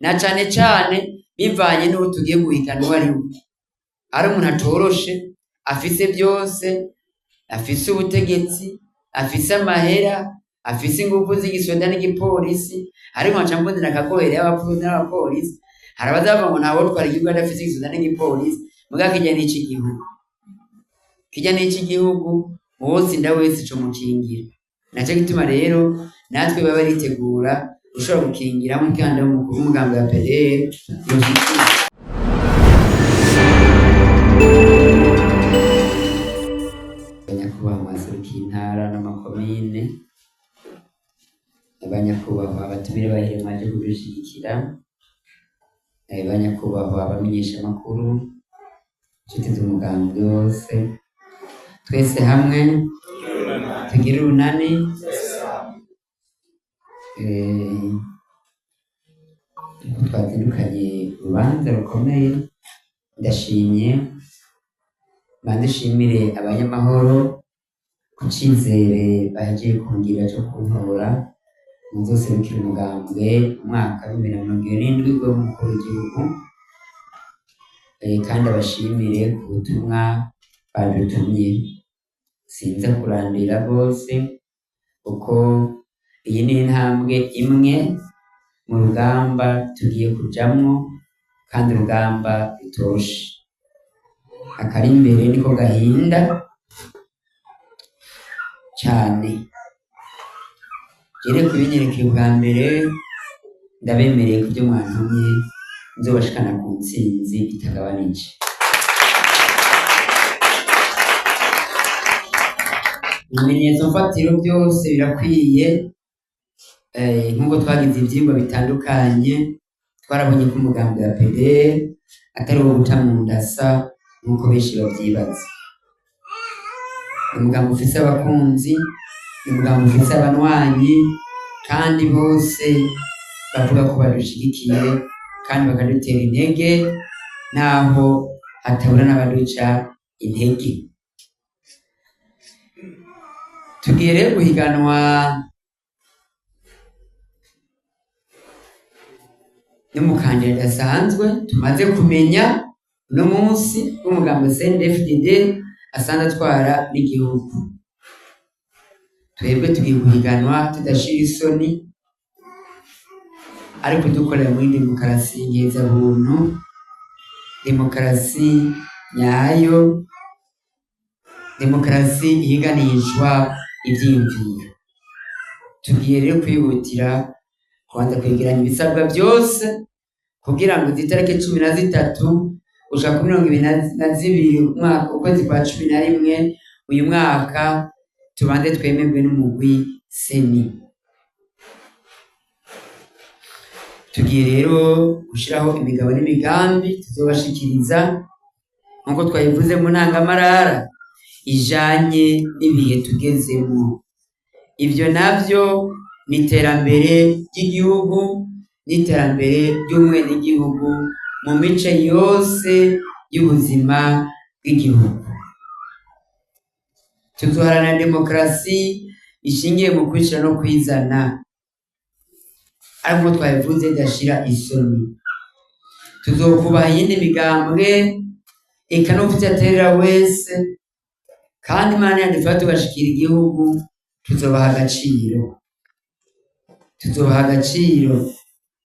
na cane cane bivanye n'uwo tugiye guhitana uwo ari we. Ari umuntu atoroshe afise byose, afise ubutegetsi, afise amahera, afise ingufu z'igisoda n'igipolisi, ariko nca mbonera akagohere y'abapfuzi n'abapolisi. Hari abazava ngo ntawe twara igihugu adafise igisoda n'igipolisi, muga kirya n'iki gihugu, kirya n'iki gihugu wose inda wese ico mukingira. Naco gituma rero natwe baba baritegura ushobora gukingira umukandida w'umukuru w'umugambi wa PDR Banyakubahwa mwaserukiye intara n'amakomine, abanyakubahwa abatumire bahire mwaje kudushigikira, banyakubahwa abamenyeshamakuru, inshuti z'umugambi wose, twese hamwe tugire urunani. Twazindukanye urubanza rukomeye. Ndashimye bandishimire abanyamahoro ku cizere bagiye kungira cyo kuntora muzoserukira umugambwe umwaka wa 2027 w'umukuru w'igihugu, kandi abashimire ku butumwa badutumye. Sinza kurandira bose kuko iyi ni intambwe imwe mu rugamba tugiye kujamwo, kandi urugamba rutoroshe. Akari imbere niko gahinda cyane. Jere kubinyerekeye ubwa mbere, ndabemereye kubyo mwantumye nzobashikana ku ntsinzi itagabanije. Ibimenyetso mfatiro byose birakwiye. Nk'uko twagize ivyigwa bitandukanye, twarabonye ko umugambi wa PDR atari uwo guca mu ndasa nk'uko benshi bavyibaza. Umugambi ufise abakunzi, umugambi ufise abanwanyi, kandi bose bavuga ko badushigikiye kandi bakadutera intege, naho hatabura n'abaduca intege. Tugiye rero guhiganwa n'umukandida adasanzwe tumaze kumenya uno munsi w'umugambi CNDD-FDD asanzwe atwara n'igihugu. Twebwe tugiye guhiganwa tudashira isoni, ariko dukorera muri demokarasi ngezabuntu, demokarasi nyayo, demokarasi ihiganishwa ivyiyumviro. Tugiye rero kwihutira kubanza kwegeranya ibisabwa byose kugira ngo itariki 13 gushika kuri 22 ukwezi kwa 11 uyu mwaka tubanze twemerwe n'umugwi seni. Tugiye rero gushiraho imigabo n'imigambi tuzobashikiriza nkuko twayivuze mu ntangamarara ijanye n'ibihe tugezemo. Ivyo navyo ni iterambere ry'igihugu, n'iterambere ry'umwenegihugu mu mice yose y'ubuzima bw'igihugu. Tuzoharanira demokarasi ishingiye mu kwishira no kwizana, ariko twabivuze idashira isoni. Tuzokubaha iyindi migambwe eka n'ufite aterera wese, kandi Imana yadufata tugashikira igihugu, tuzobaha agaciro. Tuzobaha agaciro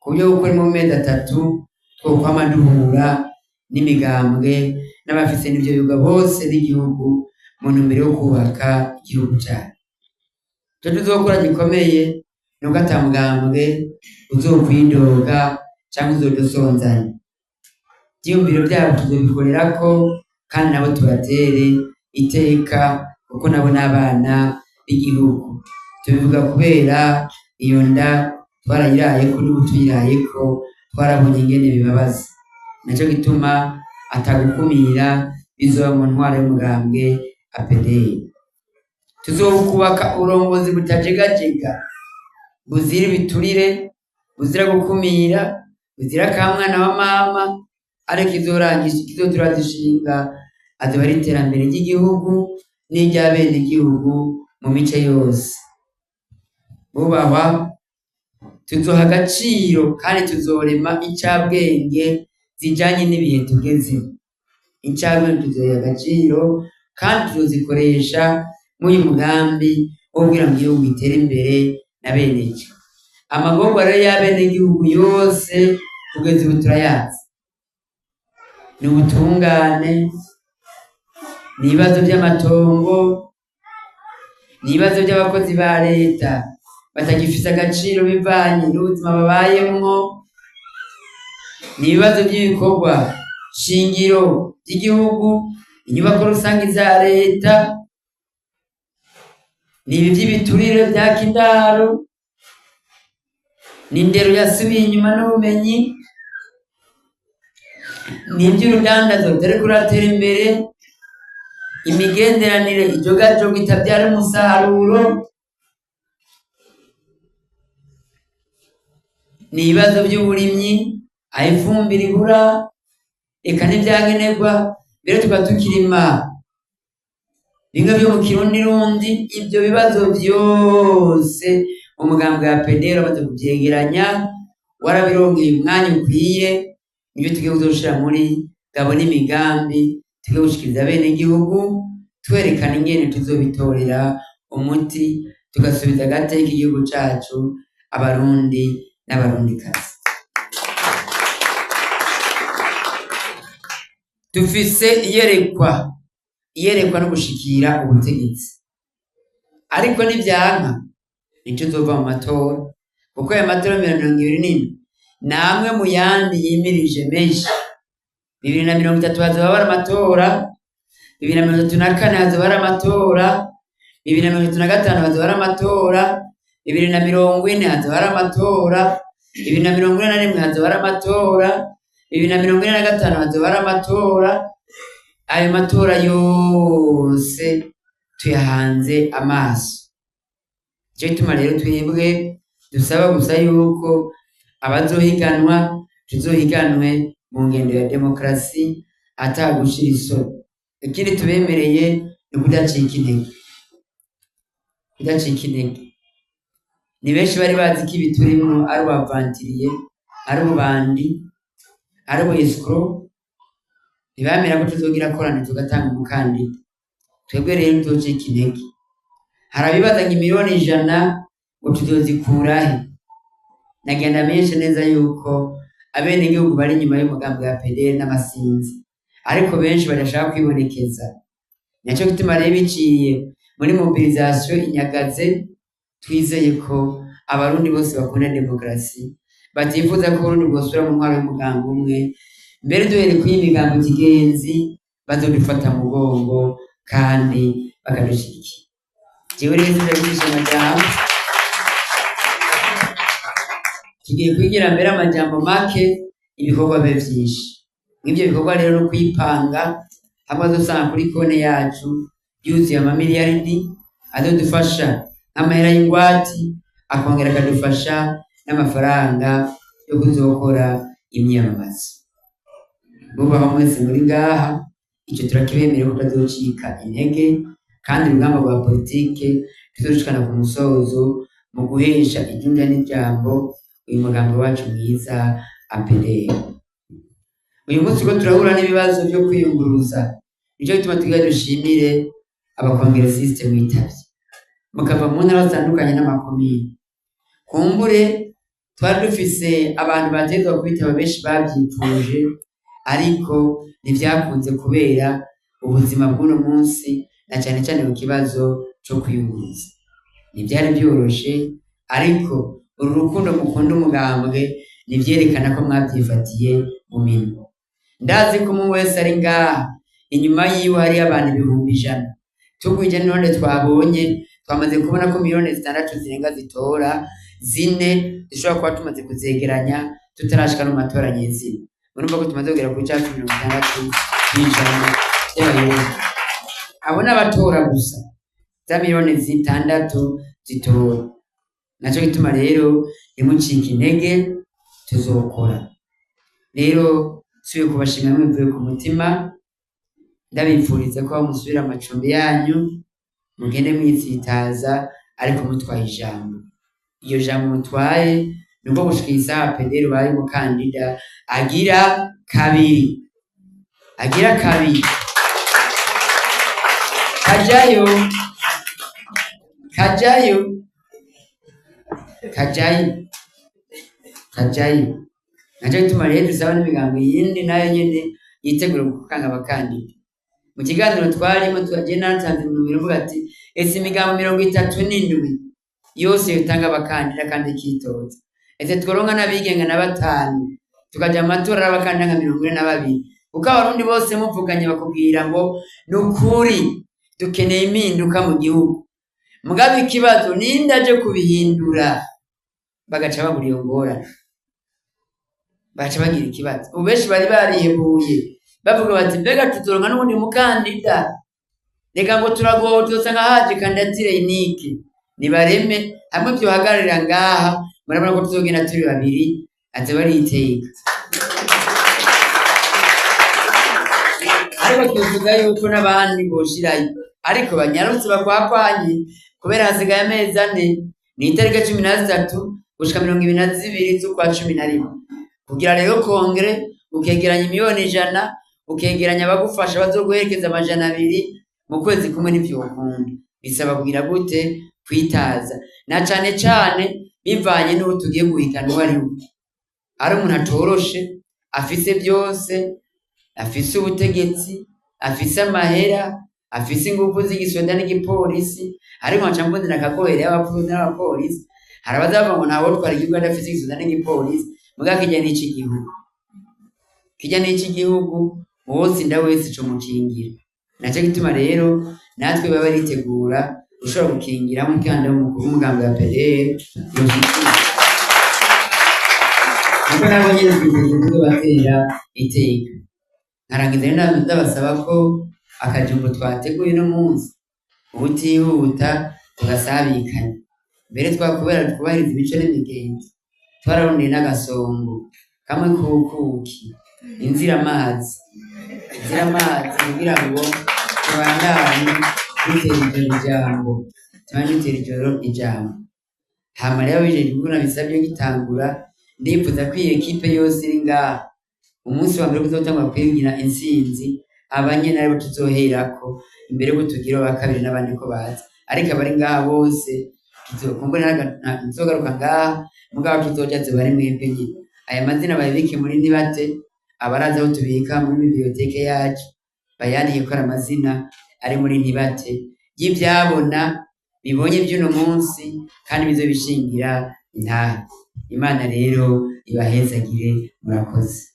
ku buryo gukora mu mezi 3 twokwama duhura n'imigambwe n'abafise n'ivyo biga bose n'igihugu mu ntumbero yo kubaka igihugu cyacu. Icyo tuzokora gikomeye nuko ata mugambwe uzokwidoga cyangwa uzodusonzanya. Ivyiyumviro byabo tuzobikorerako, kandi nabo tubatere iteka kuko nabo n'abana b'igihugu. Tubivuga kubera iyo nda twarayirayeko n'ubu tuyirayeko, twarabonye ingene bibabaza. Naco gituma atagukumira bizoba mu ntwaro y'umugambwe APDR. Tuzokubaka uburongozi butajegajega, buzira ibiturire, buzira gukumira, buzira kamwana wa mama, ariko izoturazishinga azoba ari iterambere ry'igihugu n'iry'abenegihugu mu mice yose. Bubahwa, tuzoha agaciro kandi tuzorema incabwenge zijanye n'ibihe tugezemo. Incabwenge tuzoha agaciro kandi tuzozikoresha muri uyu mugambi wo kugira ngo igihugu gitere imbere na bene cyo. Amagorwa rero y'abenegihugu yose kugeza ubu turayazi: ni ubutungane, ni ibibazo by'amatongo, ni ibibazo by'abakozi ba leta batagifise agaciro bivanye n'ubuzima babayemwo, ni ibibazo by'ibikorwa shingiro by'igihugu, inyubako rusange za leta, ni ibi by'ibiturire bya kindaro, ni indero yasubiye inyuma n'ubumenyi, ni iby'urudandazo rutariko ruratera imbere, imigenderanire ijogajoga itabyara umusaruro, ni ibibazo by'uburimyi aho ifumbire ibura, eka n'ibyankenerwa mbere tukaba tukirima bimwe byo mu Kirundi rundi. Ibyo bibazo byose umugambi wa PDR amaze kubyegeranya, warabirongeye umwanya ukwiye, nibyo tugiye kuzoshira muri gabo n'imigambi, tugiye gushikiriza bene igihugu twerekana ingene tuzobitorera umuti, tugasubiza agateka igihugu cacu, abarundi n'abarundikazi. Dufise iyerekwa no gushikira ubutegetsi, ariko nivyanka ntituzova mu matora, kuko aya matora 2024 namwe mu yandi yimirije menshi. 2030 hazoba hari amatora, 2034 hazoba hari amatora, 2035 hazoba hari amatora, 2040 hazoba hari amatora, 2041 hazoba hari amatora, 2045 hazoba hari amatora. Ayo matora yose tuyahanze amaso. Cyo gituma rero twebwe dusaba gusa yuko abazohiganwa tuzohiganwe mu ngendo ya demokarasi atagushira isoni. Ikindi tubemereye ni kudacika intege. Ni benshi bari bazi ko ibi turimo ari ubavantiriye, ari ubandi, ari ubescro. Ntibamera ko tuzogira korana tugatanga umukandida. Twebwe rero tuzocika intege. Harabibaza ngo miliyoni 100 ngo tuzozikurahe. Nagenda menshi neza yuko abene igihugu bari inyuma y'umugambi wa PDR n'amasinzi, ariko benshi badashaka kwibonekeza. Nicyo gituma rero biciye muri mobilisation inyagaze, twizeye ko abarundi bose bakunda demokarasi batifuza ko Burundi bwosubira mu ntwaro y'umugambi umwe. Mbere duhere kw'imigambi kigenzi bazodufata mu mugongo kandi bakadushigikira. Jewe rero ndagisha amajambo, tugiye kwigira mbere amajambo make, ibikorwa bibe vyinshi. Mw'ivyo bikorwa rero no kwipanga, hamwe azosanga kuri konti yacu yuzuye amamiliyaridi azodufasha nk'amahera y'ingwati, akongera akadufasha n'amafaranga yo kuzokora imyamamazo. Bubaho mwese muri ngaha, icyo turakibemerera ko tutazocika intege, kandi urugamba rwa politike tuzoshikana ku musozo mu guhesha iryumya n'ijambo uyu mugambi wacu mwiza APDR. Uyu munsi ko turahura n'ibibazo byo kwiyunguruza, nicyo gituma tugiye dushimire abakongeresiste mwitavye mukava mu ntara zitandukanye n'amakomine. Kumbure twari dufise abantu bategwa kubitaba benshi bavyipfuje, ariko ntivyakunze kubera ubuzima bw'uno munsi, na cyane cyane mu kibazo cyo kwiyunguruza. Ntibyari byoroshe, ariko uru rukundo mukunda umugambwe nivyerekana ko mwavyifatiye mu minwe. Ndazi ko umuntu wese ari ngaha inyuma yiwe hari abantu 100,000. Tugwije none twabonye twamaze kubona ko miliyoni 6 zirenga zitora, 4 zishobora kuba tumaze kuzegeranya tutarashika no matora nyezina. Murumva ko tumaze kugera ku cyacu 60% y'abayobozi. Abo n'abatora gusa za miliyoni 6 zitora. Naco gituma rero nimucika intege, tuzokora. Rero suye kubashimira mwivuye ku mutima, ndabipfuriza ko musubira amacumbi yanyu, mugende mwitsitaza ariko mutwaye ijambo. Iyo jambo mutwaye nubwo gushika isaha pederi bari umukandida agira kabiri kajayo naco gituma rero dusaba n'imigambo yindi nayo nyene yitegura gukanga abakandida. Mu kiganiro twarimo twagiye natanze mu bivuga ati ese imigambo 37 yose yotanga abakandida kandi ikitoza, ese tworonka n'abigenga na 5 tukaja amatora y'abakandida nka 42 kuko abarundi bose muvuganye bakubwira ngo nukuri dukeneye impinduka mu gihugu, mugabe ikibazo ninde aje kubihindura, bagaca babura iyo ngorane, baca bagira ikibazo. Ubeshi bari barihebuye bavuga bati mbega tuzoronka n'ubundi mukandida, reka ngo turagowe tuzosanga haje kandidatire unique, nibareme hamwe vyohagararira ngaha, murabona ko tuzogenda turi babiri ati bariteka. Ariko tuvuga yuko n'abandi boshirayo, ariko banyarutse bakwakwanye kubera hasigaye amezi 4 ni itariki 13 gushika 22 z'ukwa 11 kugira rero kongere ukegeranya miliyoni 100 ukegeranya abagufasha bazoguherekeza 200 mu kwezi kumwe n'ivyokunda, bisaba kugira gute kwitaza na cane bivanye n'uwo tugiye guhitana wariwe. Ari umuntu atoroshe afise byose, afise ubutegetsi, afise amahera, afise ingufu z'igisoda n'igipolisi, ariko nca mbonera akagohere y'abapfuzi n'abapolisi, harabazavuga ngo ntawe twari igihugu adafise igisoda n'igipolisi, muga kijya n'iki gihugu wose nda wese ico mukingira. Naco gituma rero natwe baba baritegura ushobora gukingira mu kanda w'umukuru w'umugambi wa PDR kuko nabo nyene twiteguye batera iteka. Nkarangiza rero ndabasaba ko akajumbo twateguye no munsi ubutihuta tugasabikanya, mbere twakubera twubahiriza imico n'imigenzo, twararondeye n'agasongo kamwe kukuki inzira amazi kugira ngo tubandanye dutera ijambo. Hama rero bijeje gukora bisabye gitangura, ndifuza ko iyi ekipe yose iri ngaha umunsi wa mbere kuzotangwa kwigira intsinzi abanye nabo tuzoherako imbere ko tugira wa kabiri n'abandi ko baza, ariko abari ngaha bose tuzokumbura nzogaruka ngaha mugabo tuzoja bari mwebwe nyine. Aya mazina bayibike muri Ntibate, abaraza aho tubika muri biblioteke yacu bayandike ko amazina ari muri Ntibate y'ivyabona bibonye by'uno munsi kandi bizo bishingira intahe. Imana rero ibahezagire, murakoze.